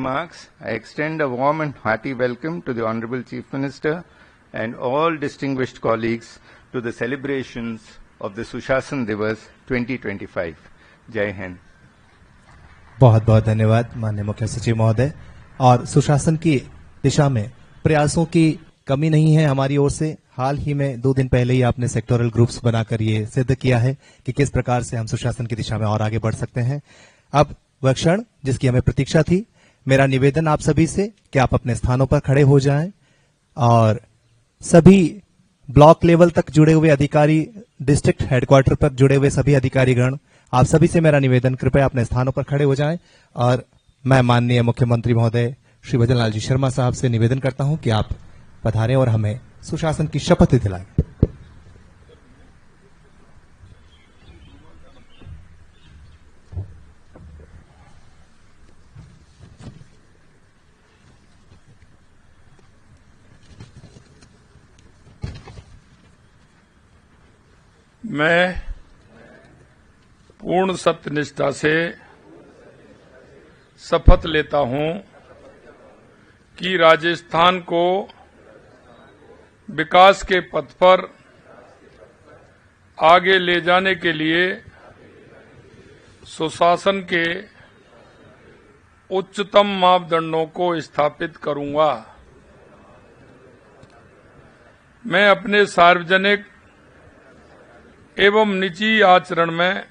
remarks, I extend a warm and hearty welcome to the Honorable Chief Minister and all distinguished colleagues to the celebrations of the Sushasan Divas 2025. Jai Hind. बहुत बहुत धन्यवाद माननीय मुख्य सचिव महोदय। और सुशासन की दिशा में प्रयासों की कमी नहीं है हमारी ओर से। हाल ही में 2 दिन पहले ही आपने सेक्टोरल ग्रुप्स बनाकर ये सिद्ध किया है कि किस प्रकार से हम सुशासन की दिशा में और आगे बढ़ सकते हैं। अब वह क्षण जिसकी हमें प्रतीक्षा थी, मेरा निवेदन आप सभी से कि आप अपने स्थानों पर खड़े हो जाएं और सभी ब्लॉक लेवल तक जुड़े हुए अधिकारी, डिस्ट्रिक्ट हेडक्वार्टर पर जुड़े हुए सभी अधिकारीगण, आप सभी से मेरा निवेदन, कृपया अपने स्थानों पर खड़े हो जाएं। और मैं माननीय मुख्यमंत्री महोदय श्री भजन लाल जी शर्मा साहब से निवेदन करता हूं कि आप पधारें और हमें सुशासन की शपथ दिलाएं। मैं पूर्ण सत्यनिष्ठा से शपथ लेता हूं कि राजस्थान को विकास के पथ पर आगे ले जाने के लिए सुशासन के उच्चतम मापदंडों को स्थापित करूंगा। मैं अपने सार्वजनिक एवं निजी आचरण में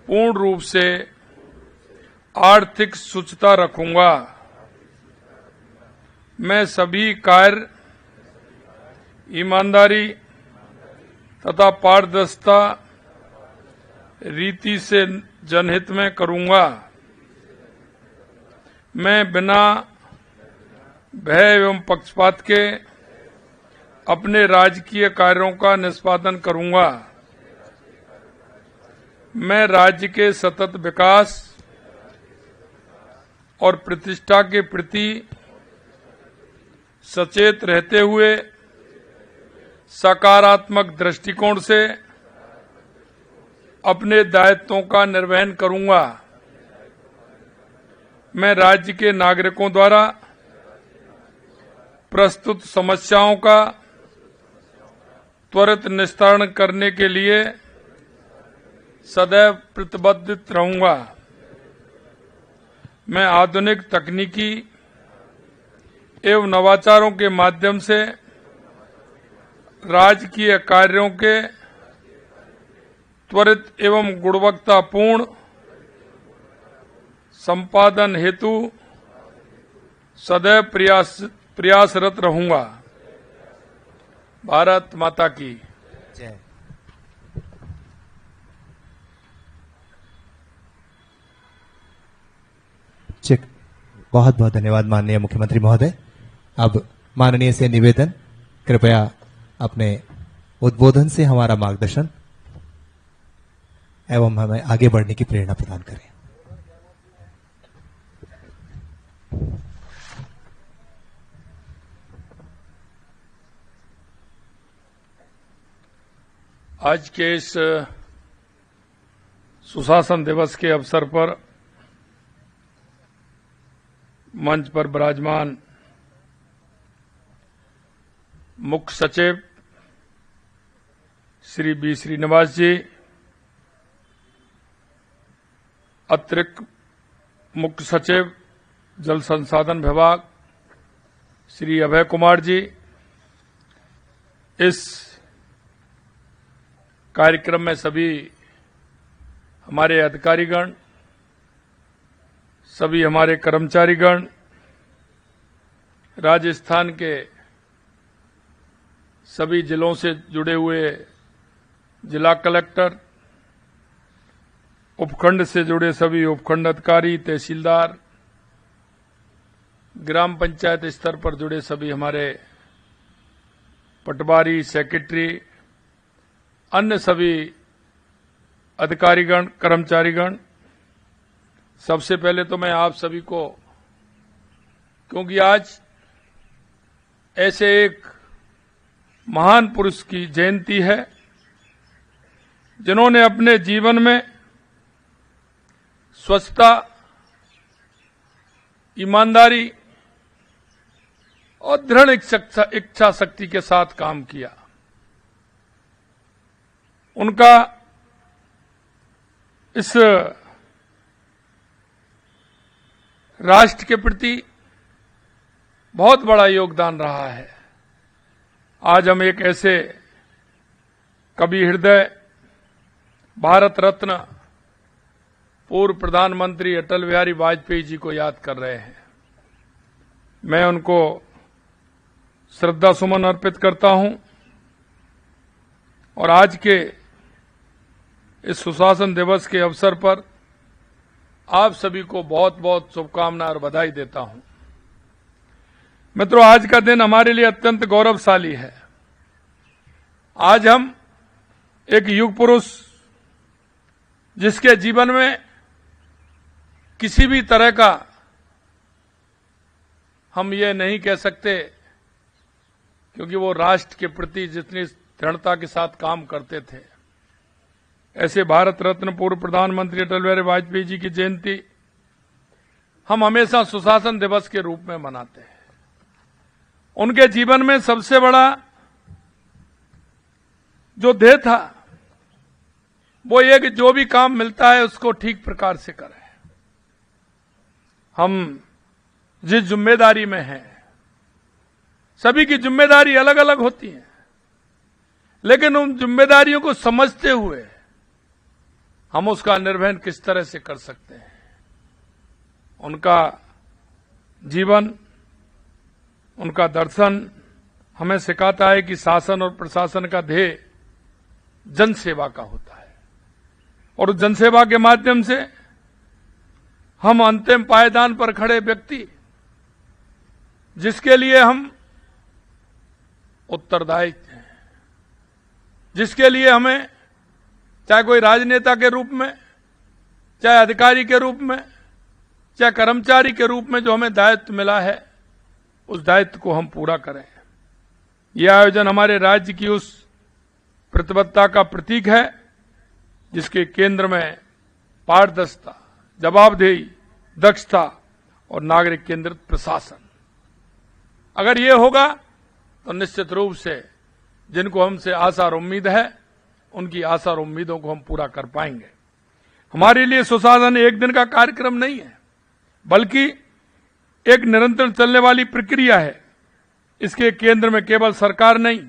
पूर्ण रूप से आर्थिक शुचिता रखूंगा। मैं सभी कार्य ईमानदारी तथा पारदर्शिता रीति से जनहित में करूंगा। मैं बिना भय एवं पक्षपात के अपने राजकीय कार्यों का निष्पादन करूंगा। मैं राज्य के सतत विकास और प्रतिष्ठा के प्रति सचेत रहते हुए सकारात्मक दृष्टिकोण से अपने दायित्वों का निर्वहन करूंगा। मैं राज्य के नागरिकों द्वारा प्रस्तुत समस्याओं का त्वरित निस्तारण करने के लिए सदैव प्रतिबद्ध रहूंगा। मैं आधुनिक तकनीकी एवं नवाचारों के माध्यम से राजकीय कार्यों के त्वरित एवं गुणवत्तापूर्ण संपादन हेतु सदैव प्रयासरत रहूंगा। भारत माता की जय। बहुत बहुत धन्यवाद माननीय मुख्यमंत्री महोदय। अब माननीय से निवेदन, कृपया अपने उद्बोधन से हमारा मार्गदर्शन एवं हमें आगे बढ़ने की प्रेरणा प्रदान करें। आज के इस सुशासन दिवस के अवसर पर मंच पर विराजमान मुख्य सचिव श्री बी श्रीनिवास जी, अतिरिक्त मुख्य सचिव जल संसाधन विभाग श्री अभय कुमार जी, इस कार्यक्रम में सभी हमारे अधिकारीगण, सभी हमारे कर्मचारीगण, राजस्थान के सभी जिलों से जुड़े हुए जिला कलेक्टर, उपखंड से जुड़े सभी उपखंड अधिकारी, तहसीलदार, ग्राम पंचायत स्तर पर जुड़े सभी हमारे पटवारी, सेक्रेटरी, अन्य सभी अधिकारीगण, कर्मचारीगण, सबसे पहले तो मैं आप सभी को, क्योंकि आज ऐसे एक महान पुरुष की जयंती है जिन्होंने अपने जीवन में स्वच्छता ईमानदारी और दृढ़ इच्छा शक्ति के साथ काम किया। उनका इस राष्ट्र के प्रति बहुत बड़ा योगदान रहा है। आज हम एक ऐसे कवि हृदय भारत रत्न पूर्व प्रधानमंत्री अटल बिहारी वाजपेयी जी को याद कर रहे हैं। मैं उनको श्रद्धा सुमन अर्पित करता हूं और आज के इस सुशासन दिवस के अवसर पर आप सभी को बहुत बहुत शुभकामनाएं और बधाई देता हूं। मित्रों, आज का दिन हमारे लिए अत्यंत गौरवशाली है। आज हम एक युग पुरुष जिसके जीवन में किसी भी तरह का हम ये नहीं कह सकते, क्योंकि वो राष्ट्र के प्रति जितनी दृढ़ता के साथ काम करते थे, ऐसे भारत रत्न पूर्व प्रधानमंत्री अटल बिहारी वाजपेयी जी की जयंती हम हमेशा सुशासन दिवस के रूप में मनाते हैं। उनके जीवन में सबसे बड़ा जो ध्येय था वो ये कि जो भी काम मिलता है उसको ठीक प्रकार से करें। हम जिस जिम्मेदारी में हैं, सभी की जिम्मेदारी अलग अलग होती है, लेकिन उन जिम्मेदारियों को समझते हुए हम उसका निर्वहन किस तरह से कर सकते हैं। उनका जीवन, उनका दर्शन हमें सिखाता है कि शासन और प्रशासन का ध्येय जनसेवा का होता है और उस जनसेवा के माध्यम से हम अंतिम पायदान पर खड़े व्यक्ति, जिसके लिए हम उत्तरदायी हैं, जिसके लिए हमें चाहे कोई राजनेता के रूप में, चाहे अधिकारी के रूप में, चाहे कर्मचारी के रूप में जो हमें दायित्व मिला है, उस दायित्व को हम पूरा करें। यह आयोजन हमारे राज्य की उस प्रतिबद्धता का प्रतीक है जिसके केंद्र में पारदर्शिता, जवाबदेही, दक्षता और नागरिक केंद्रित प्रशासन। अगर ये होगा तो निश्चित रूप से जिनको हमसे आशा और उम्मीद है, उनकी आशा और उम्मीदों को हम पूरा कर पाएंगे। हमारे लिए सुशासन एक दिन का कार्यक्रम नहीं है, बल्कि एक निरंतर चलने वाली प्रक्रिया है। इसके केंद्र में केवल सरकार नहीं,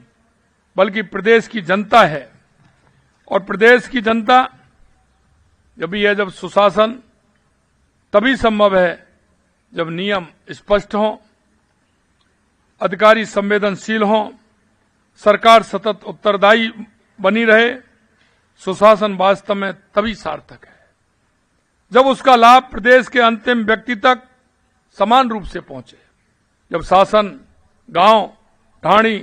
बल्कि प्रदेश की जनता है। और प्रदेश की जनता जब सुशासन तभी संभव है जब नियम स्पष्ट हों, अधिकारी संवेदनशील हों, सरकार सतत उत्तरदायी बनी रहे। सुशासन वास्तव में तभी सार्थक है जब उसका लाभ प्रदेश के अंतिम व्यक्ति तक समान रूप से पहुंचे। जब शासन गांव, ढाणी,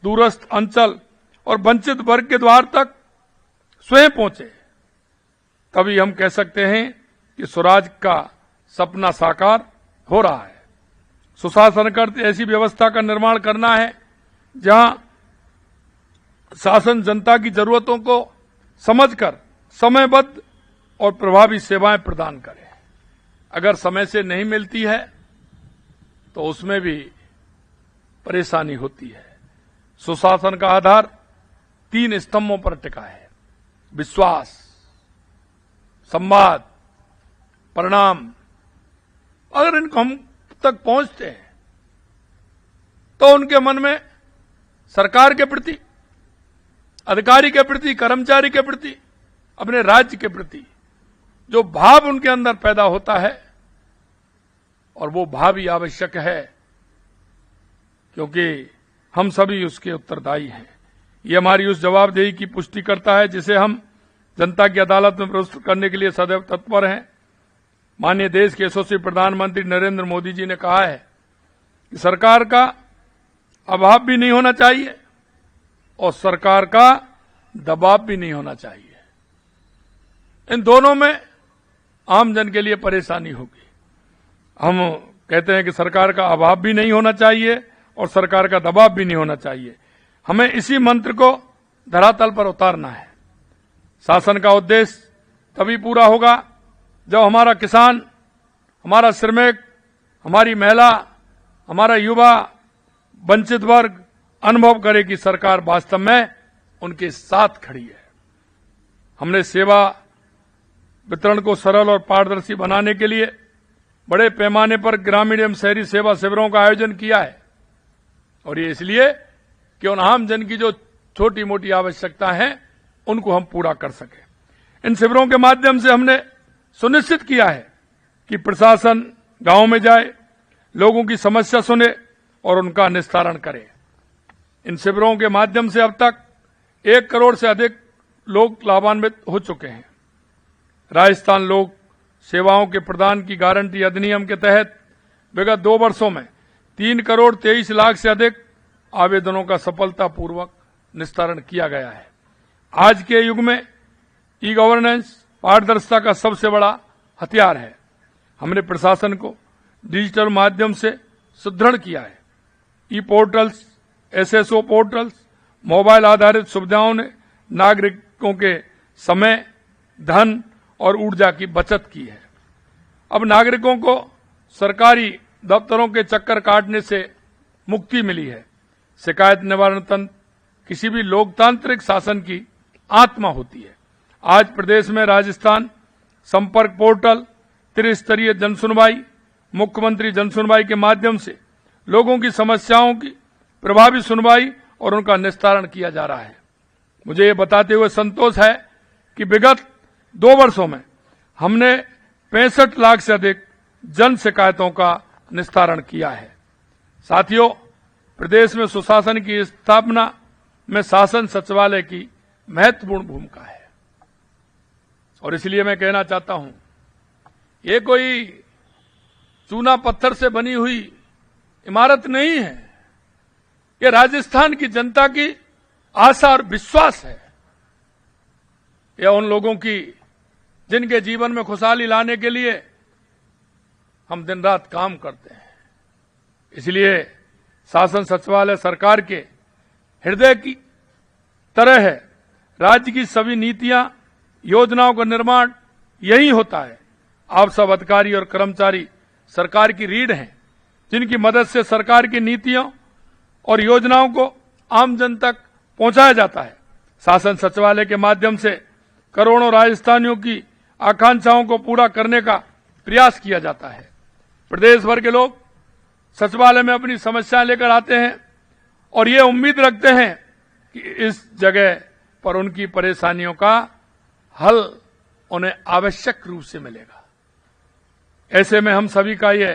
दूरस्थ अंचल और वंचित वर्ग के द्वार तक स्वयं पहुंचे, तभी हम कह सकते हैं कि स्वराज का सपना साकार हो रहा है। सुशासन का अर्थ ऐसी व्यवस्था का निर्माण करना है जहां शासन जनता की जरूरतों को समझकर समयबद्ध और प्रभावी सेवाएं प्रदान करे। अगर समय से नहीं मिलती है तो उसमें भी परेशानी होती है। सुशासन का आधार 3 स्तंभों पर टिका है: विश्वास, संवाद, परिणाम। अगर इनको हम तक पहुंचते हैं तो उनके मन में सरकार के प्रति, अधिकारी के प्रति, कर्मचारी के प्रति, अपने राज्य के प्रति जो भाव उनके अंदर पैदा होता है, और वो भाव ही आवश्यक है क्योंकि हम सभी उसके उत्तरदायी हैं। ये हमारी उस जवाबदेही की पुष्टि करता है जिसे हम जनता की अदालत में प्रस्तुत करने के लिए सदैव तत्पर हैं। माननीय देश के यशस्वी प्रधानमंत्री नरेंद्र मोदी जी ने कहा है कि सरकार का अभाव भी नहीं होना चाहिए और सरकार का दबाव भी नहीं होना चाहिए। इन दोनों में आम जन के लिए परेशानी होगी। हम कहते हैं कि सरकार का अभाव भी नहीं होना चाहिए और सरकार का दबाव भी नहीं होना चाहिए। हमें इसी मंत्र को धरातल पर उतारना है। शासन का उद्देश्य तभी पूरा होगा जब हमारा किसान, हमारा श्रमिक, हमारी महिला, हमारा युवा, वंचित वर्ग अनुभव करे कि सरकार वास्तव में उनके साथ खड़ी है। हमने सेवा वितरण को सरल और पारदर्शी बनाने के लिए बड़े पैमाने पर ग्रामीण एवं शहरी सेवा शिविरों का आयोजन किया है, और ये इसलिए कि उन आम जन की जो छोटी मोटी आवश्यकता है उनको हम पूरा कर सके। इन शिविरों के माध्यम से हमने सुनिश्चित किया है कि प्रशासन गांव में जाए, लोगों की समस्या सुने और उनका निस्तारण करे। इन शिविरों के माध्यम से अब तक 1 करोड़ से अधिक लोग लाभान्वित हो चुके हैं। राजस्थान लोक सेवाओं के प्रदान की गारंटी अधिनियम के तहत विगत 2 वर्षों में 3 करोड़ 23 लाख से अधिक आवेदनों का सफलतापूर्वक निस्तारण किया गया है। आज के युग में ई गवर्नेंस पारदर्शिता का सबसे बड़ा हथियार है। हमने प्रशासन को डिजिटल माध्यम से सुदृढ़ किया है। ई पोर्टल्स, एसएसओ पोर्टल्स, मोबाइल आधारित सुविधाओं ने नागरिकों के समय, धन और ऊर्जा की बचत की है। अब नागरिकों को सरकारी दफ्तरों के चक्कर काटने से मुक्ति मिली है। शिकायत निवारण तंत्र किसी भी लोकतांत्रिक शासन की आत्मा होती है। आज प्रदेश में राजस्थान संपर्क पोर्टल, त्रिस्तरीय जनसुनवाई, मुख्यमंत्री जनसुनवाई के माध्यम से लोगों की समस्याओं की प्रभावी सुनवाई और उनका निस्तारण किया जा रहा है। मुझे ये बताते हुए संतोष है कि विगत 2 वर्षों में हमने 65 लाख से अधिक जन शिकायतों का निस्तारण किया है। साथियों, प्रदेश में सुशासन की स्थापना में शासन सचिवालय की महत्वपूर्ण भूमिका है, और इसलिए मैं कहना चाहता हूं, ये कोई चूना पत्थर से बनी हुई इमारत नहीं है। ये राजस्थान की जनता की आशा और विश्वास है। यह उन लोगों की जिनके जीवन में खुशहाली लाने के लिए हम दिन रात काम करते हैं। इसलिए शासन सचिवालय सरकार के हृदय की तरह है। राज्य की सभी नीतियां, योजनाओं का निर्माण यही होता है। आप सब अधिकारी और कर्मचारी सरकार की रीढ़ हैं, जिनकी मदद से सरकार की नीतियों और योजनाओं को आम जन तक पहुंचाया जाता है। शासन सचिवालय के माध्यम से करोड़ों राजस्थानियों की आकांक्षाओं को पूरा करने का प्रयास किया जाता है। प्रदेश भर के लोग सचिवालय में अपनी समस्याएं लेकर आते हैं और ये उम्मीद रखते हैं कि इस जगह पर उनकी परेशानियों का हल उन्हें आवश्यक रूप से मिलेगा। ऐसे में हम सभी का ये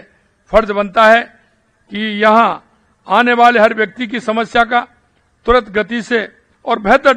फर्ज बनता है कि यहां आने वाले हर व्यक्ति की समस्या का तुरंत गति से और बेहतर